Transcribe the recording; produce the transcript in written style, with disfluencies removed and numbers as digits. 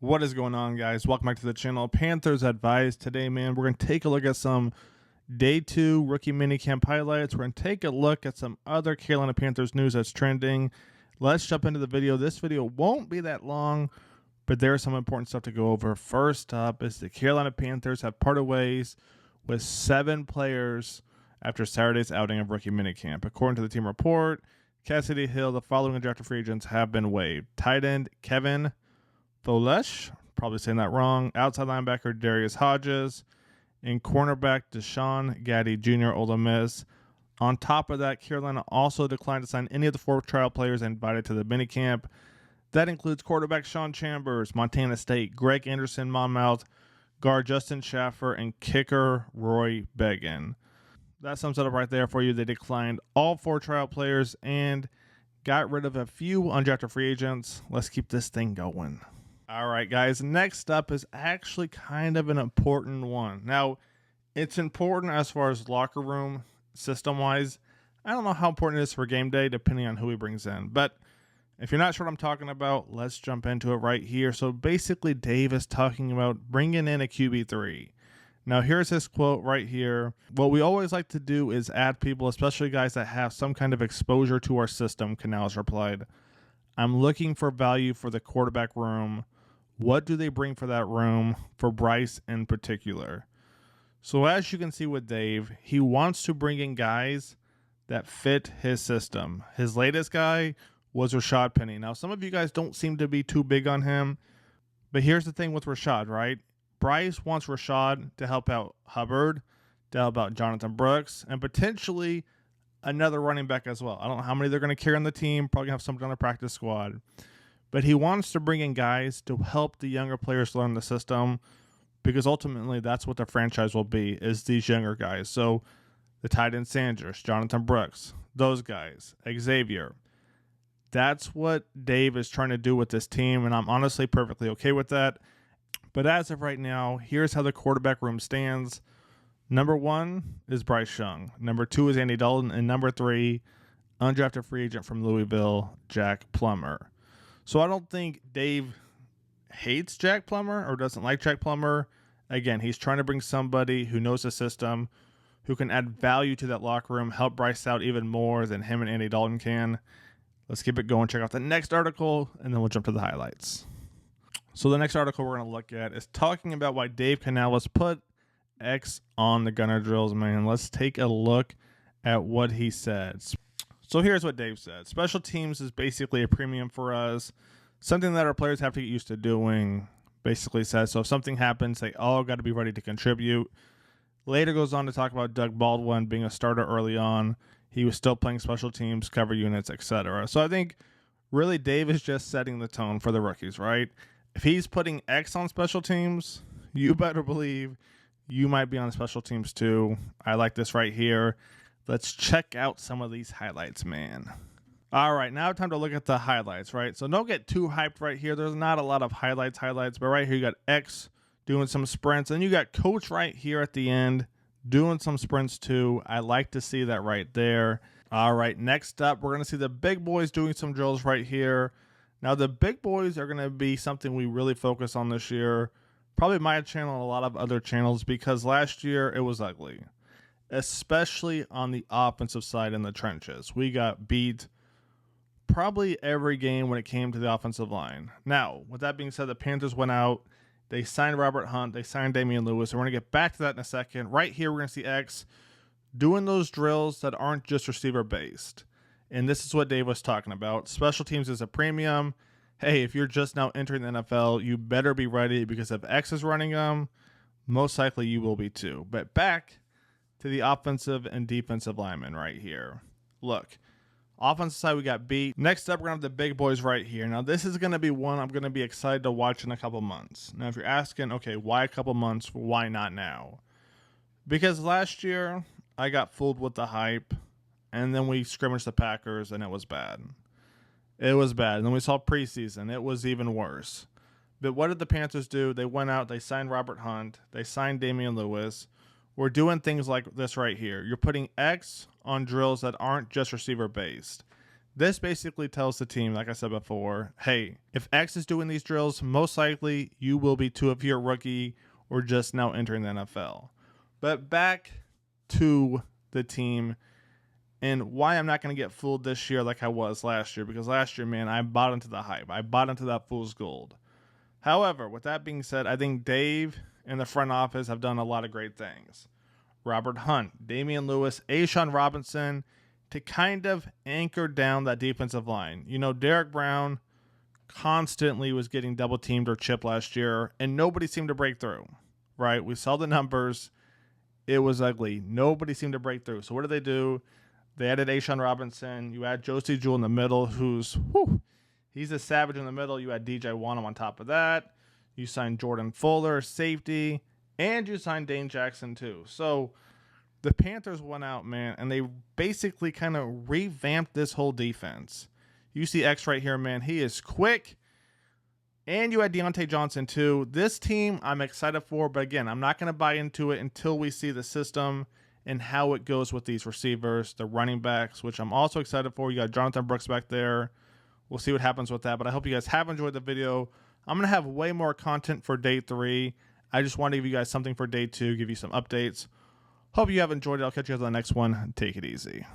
What is going on, guys? Welcome back to the channel. Panthers Advice. Today, man, we're going to take a look at some Day 2 rookie minicamp highlights. We're going to take a look at some other Carolina Panthers news that's trending. Let's jump into the video. This video won't be that long, but there's some important stuff to go over. First up is the Carolina Panthers have parted ways with 7 players after Saturday's outing of rookie minicamp. According to the team report, Cassidy Hill, the following undrafted free agents have been waived. Tight end Kevin Folesh, probably saying that wrong. Outside linebacker Darius Hodges, and cornerback Deshaun Gaddy Jr. Ole Miss. On top of that, Carolina also declined to sign any of the 4 trial players invited to the minicamp. That includes quarterback Sean Chambers, Montana State, Greg Anderson, Monmouth, guard Justin Schaffer, and kicker Roy Beggin. That sums it up right there for you. They declined all 4 trial players and got rid of a few undrafted free agents. Let's keep this thing going. All right, guys, next up is actually kind of an important one. Now, it's important as far as locker room system-wise. I don't know how important it is for game day, depending on who he brings in. But if you're not sure what I'm talking about, let's jump into it right here. So basically, Dave is talking about bringing in a QB3. Now, here's his quote right here. What we always like to do is add people, especially guys that have some kind of exposure to our system, Canales replied. I'm looking for value for the quarterback room. What do they bring for that room, for Bryce in particular? So as you can see with Dave, he wants to bring in guys that fit his system. His latest guy was Rashad Penny. Now, some of you guys don't seem to be too big on him, but here's the thing with Rashad, right? Bryce wants Rashad to help out Hubbard, to help out Jonathan Brooks, and potentially another running back as well. I don't know how many they're going to carry on the team, probably going to have somebody on the practice squad. But he wants to bring in guys to help the younger players learn the system, because ultimately that's what the franchise will be, is these younger guys. So the tight end Sanders, Jonathan Brooks, those guys, Xavier. That's what Dave is trying to do with this team, and I'm honestly perfectly okay with that. But as of right now, here's how the quarterback room stands. Number 1 is Bryce Young. Number 2 is Andy Dalton. And number 3, undrafted free agent from Louisville, Jack Plummer. So I don't think Dave hates Jack Plummer or doesn't like Jack Plummer. Again, he's trying to bring somebody who knows the system, who can add value to that locker room, help Bryce out even more than him and Andy Dalton can. Let's keep it going. Check out the next article, and then we'll jump to the highlights. So the next article we're going to look at is talking about why Dave Canales put X on the gunner drills, man. Let's take a look at what he said. So here's what Dave said. Special teams is basically a premium for us, something that our players have to get used to doing, basically says. So if something happens, they all got to be ready to contribute. Later goes on to talk about Doug Baldwin being a starter early on. He was still playing special teams, cover units, etc. So I think really Dave is just setting the tone for the rookies, right? If he's putting X on special teams, you better believe you might be on special teams too. I like this right here. Let's check out some of these highlights, man. All right, now time to look at the highlights, right? So don't get too hyped right here. There's not a lot of highlights, but right here you got X doing some sprints, and you got Coach right here at the end doing some sprints too. I like to see that right there. All right, next up, we're going to see the big boys doing some drills right here. Now, the big boys are going to be something we really focus on this year. Probably my channel and a lot of other channels, because last year it was ugly, especially on the offensive side in the trenches. We got beat probably every game when it came to the offensive line. Now, with that being said, the Panthers went out. They signed Robert Hunt. They signed Damian Lewis. We're going to get back to that in a second. Right here, we're going to see X doing those drills that aren't just receiver-based. And this is what Dave was talking about. Special teams is a premium. Hey, if you're just now entering the NFL, you better be ready, because if X is running them, most likely you will be too. But back to the offensive and defensive linemen right here. Look, offensive side, we got beat. Next up, we're going to have the big boys right here. Now, this is going to be one I'm going to be excited to watch in a couple months. Now, if you're asking, okay, why a couple months? Why not now? Because last year, I got fooled with the hype, and then we scrimmaged the Packers, and it was bad. It was bad. And then we saw preseason. It was even worse. But what did the Panthers do? They went out, they signed Robert Hunt, they signed Damian Lewis. We're doing things like this right here. You're putting X on drills that aren't just receiver-based. This basically tells the team, like I said before, hey, if X is doing these drills, most likely you will be too if you're a rookie or just now entering the NFL. But back to the team and why I'm not going to get fooled this year like I was last year, because last year, man, I bought into the hype. I bought into that fool's gold. However, with that being said, I think Dave and the front office have done a lot of great things. Robert Hunt, Damian Lewis, A'Shawn Robinson, to kind of anchor down that defensive line. You know, Derek Brown constantly was getting double teamed or chipped last year, and nobody seemed to break through, right? We saw the numbers. It was ugly. Nobody seemed to break through. So what did they do? They added A'Shawn Robinson. You add Josie Jewell in the middle, he's a savage in the middle. You had DJ Wanham on top of that. You signed Jordan Fuller, safety, and you signed Dane Jackson too. So the Panthers went out, man, and they basically kind of revamped this whole defense. You see X right here, man. He is quick. And you had Deontay Johnson too. This team I'm excited for, but again, I'm not going to buy into it until we see the system and how it goes with these receivers, the running backs, which I'm also excited for. You got Jonathan Brooks back there. We'll see what happens with that, but I hope you guys have enjoyed the video. I'm going to have way more content for day 3. I just want to give you guys something for day 2, give you some updates. Hope you have enjoyed it. I'll catch you guys on the next one. Take it easy.